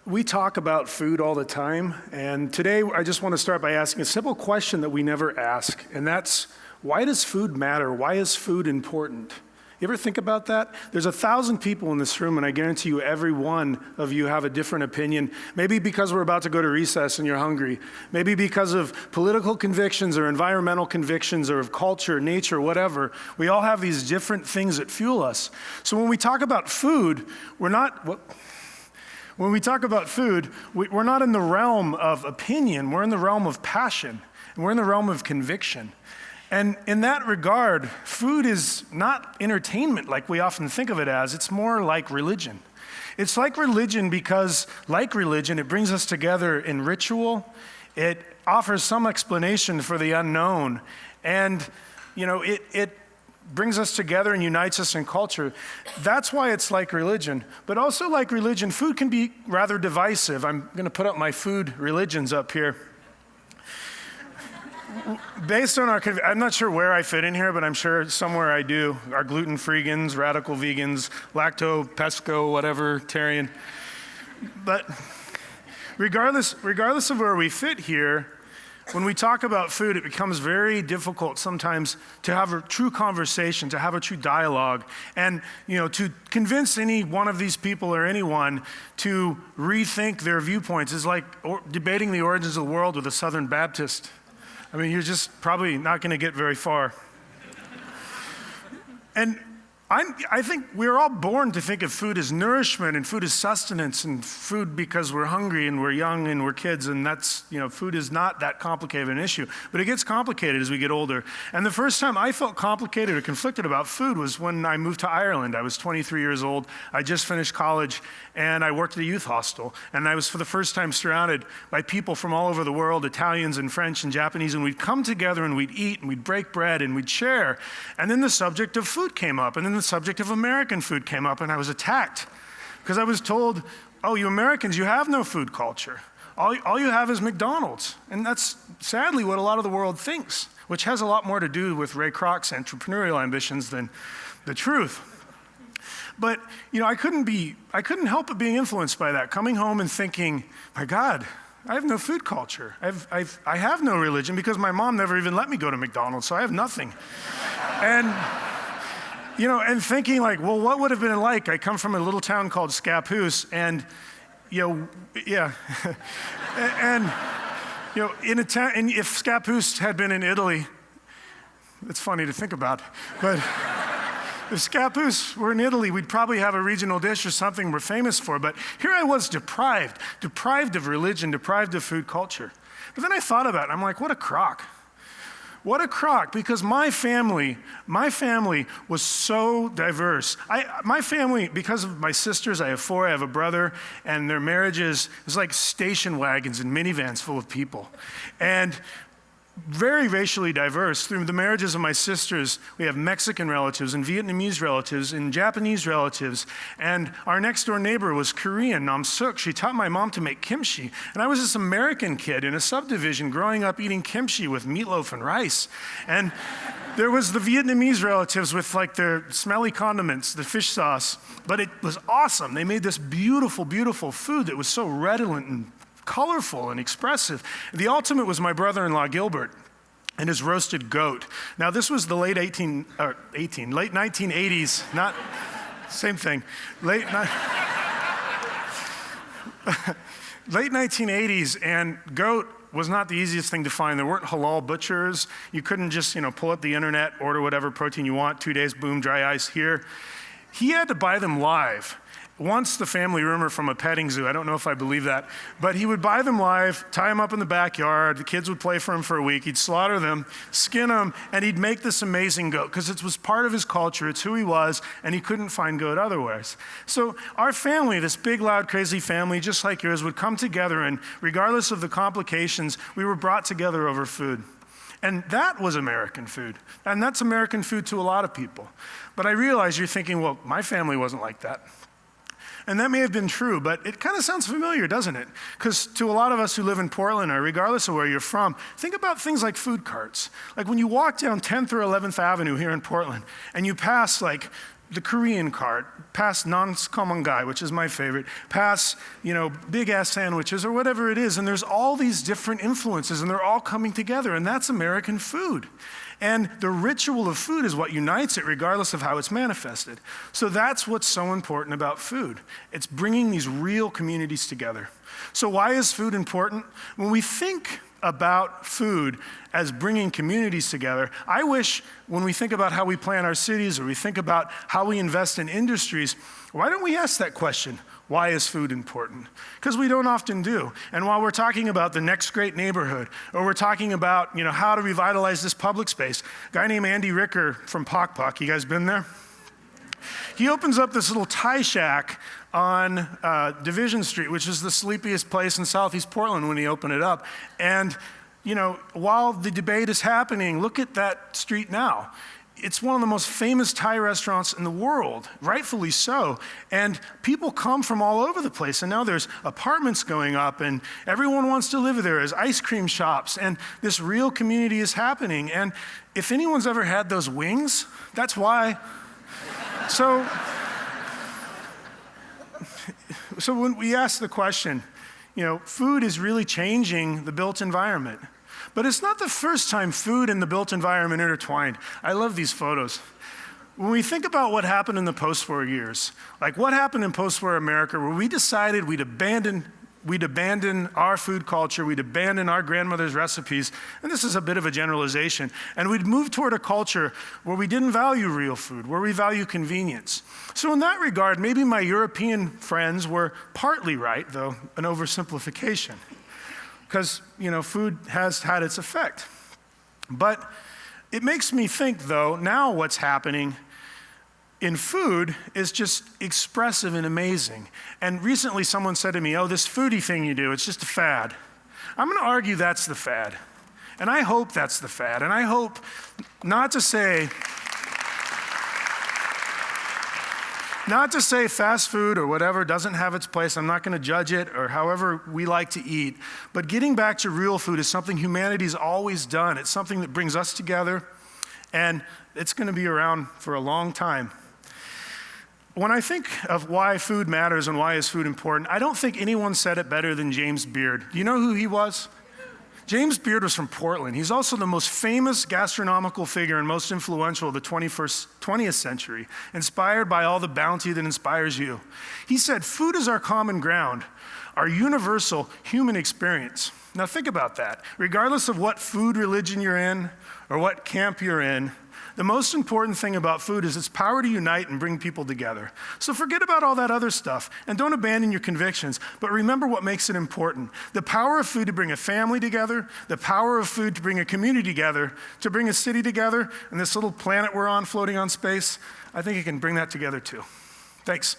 We talk about food all the time, and today I just want to start by asking a simple question that we never ask, and that's, why does food matter? Why is food important? You ever think about that? There's 1,000 people in this room, and I guarantee you every one of you have a different opinion. Maybe because we're about to go to recess and you're hungry. Maybe because of political convictions or environmental convictions or of culture, nature, whatever. We all have these different things that fuel us. So when we talk about food, we're not in the realm of opinion, we're in the realm of passion, and we're in the realm of conviction. And in that regard, food is not entertainment like we often think of it as, it's more like religion. It's like religion because, like religion, it brings us together in ritual, it offers some explanation for the unknown, and it brings us together and unites us in culture. That's why it's like religion. But also like religion, food can be rather divisive. I'm going to put up my food religions up here. Based on I'm not sure where I fit in here, but I'm sure somewhere I do. Our gluten-free vegans, radical vegans, lacto, pesco, whatever, tarian. But regardless of where we fit here, when we talk about food, it becomes very difficult sometimes to have a true conversation, to have a true dialogue, and to convince any one of these people or anyone to rethink their viewpoints is like debating the origins of the world with a Southern Baptist. I mean, you're just probably not going to get very far. And I think we're all born to think of food as nourishment and food as sustenance and food because we're hungry and we're young and we're kids, and that's, food is not that complicated an issue. But it gets complicated as we get older. And the first time I felt complicated or conflicted about food was when I moved to Ireland. I was 23 years old. I just finished college and I worked at a youth hostel. And I was for the first time surrounded by people from all over the world, Italians and French and Japanese, and we'd come together and we'd eat and we'd break bread and we'd share. And then the subject of food came up, and then the subject of American food came up, and I was attacked because I was told, oh, you Americans, you have no food culture. All you have is McDonald's. And that's sadly what a lot of the world thinks, which has a lot more to do with Ray Kroc's entrepreneurial ambitions than the truth. But, I couldn't help but being influenced by that, coming home and thinking, my God, I have no food culture. I have no religion because my mom never even let me go to McDonald's, so I have nothing. And thinking like, well, what would have been like? I come from a little town called Scappoose, and in a town, and if Scappoose had been in Italy, it's funny to think about, but if Scappoose were in Italy, we'd probably have a regional dish or something we're famous for. But here I was deprived of religion, deprived of food culture. But then I thought about it, I'm like, what a crock. What a crock, because my family was so diverse. My family, because of my sisters, I have 4, I have a brother, and their marriages, it was like station wagons and minivans full of people. And very racially diverse. Through the marriages of my sisters, we have Mexican relatives and Vietnamese relatives and Japanese relatives. And our next door neighbor was Korean, Nam Suk. She taught my mom to make kimchi. And I was this American kid in a subdivision growing up eating kimchi with meatloaf and rice. And there was the Vietnamese relatives with like their smelly condiments, the fish sauce. But it was awesome. They made this beautiful, beautiful food that was so redolent and colorful and expressive. The ultimate was my brother-in-law Gilbert and his roasted goat. Now this was the late 1980s, not same thing. Late 1980s, and goat was not the easiest thing to find. There weren't halal butchers. You couldn't just pull up the internet, order whatever protein you want, 2 days, boom, dry ice here. He had to buy them live. Once the family rumor from a petting zoo, I don't know if I believe that, but he would buy them live, tie them up in the backyard, the kids would play for him for a week, he'd slaughter them, skin them, and he'd make this amazing goat, because it was part of his culture, it's who he was, and he couldn't find goat otherwise. So our family, this big, loud, crazy family, just like yours, would come together, and regardless of the complications, we were brought together over food. And that was American food. And that's American food to a lot of people. But I realize you're thinking, well, my family wasn't like that. And that may have been true, but it kind of sounds familiar, doesn't it? Because to a lot of us who live in Portland, or regardless of where you're from, think about things like food carts. Like when you walk down 10th or 11th Avenue here in Portland, and you pass like the Korean cart, past non-common which is my favorite, past, big-ass sandwiches or whatever it is. And there's all these different influences, and they're all coming together, and that's American food. And the ritual of food is what unites it, regardless of how it's manifested. So that's what's so important about food. It's bringing these real communities together. So why is food important? When we think about food as bringing communities together, I wish when we think about how we plan our cities or we think about how we invest in industries, why don't we ask that question? Why is food important? Because we don't often do. And while we're talking about the next great neighborhood, or we're talking about how to revitalize this public space, a guy named Andy Ricker from Pok Pok, you guys been there? He opens up this little Thai shack on Division Street, which is the sleepiest place in Southeast Portland when he opened it up. And, while the debate is happening, look at that street now. It's one of the most famous Thai restaurants in the world, rightfully so. And people come from all over the place. And now there's apartments going up, and everyone wants to live there. There's ice cream shops, and this real community is happening. And if anyone's ever had those wings, that's why. So when we ask the question, food is really changing the built environment. But it's not the first time food and the built environment intertwined. I love these photos. When we think about what happened in the post-war years, like what happened in post-war America, where we decided we'd abandon our food culture, we'd abandon our grandmother's recipes, and this is a bit of a generalization, and we'd move toward a culture where we didn't value real food, where we value convenience. So in that regard, maybe my European friends were partly right, though an oversimplification, because food has had its effect. But it makes me think, though, now what's happening in food is just expressive and amazing. And recently someone said to me, this foodie thing you do, it's just a fad. I'm going to argue that's the fad. And I hope that's the fad. And I hope not to say fast food or whatever doesn't have its place. I'm not going to judge it or however we like to eat. But getting back to real food is something humanity's always done. It's something that brings us together, and it's going to be around for a long time. When I think of why food matters and why is food important, I don't think anyone said it better than James Beard. Do you know who he was? James Beard was from Portland. He's also the most famous gastronomical figure and most influential of the 20th century, inspired by all the bounty that inspires you. He said, food is our common ground, our universal human experience. Now think about that. Regardless of what food religion you're in or what camp you're in, the most important thing about food is its power to unite and bring people together. So forget about all that other stuff and don't abandon your convictions, but remember what makes it important. The power of food to bring a family together, the power of food to bring a community together, to bring a city together, and this little planet we're on floating on space, I think it can bring that together too. Thanks.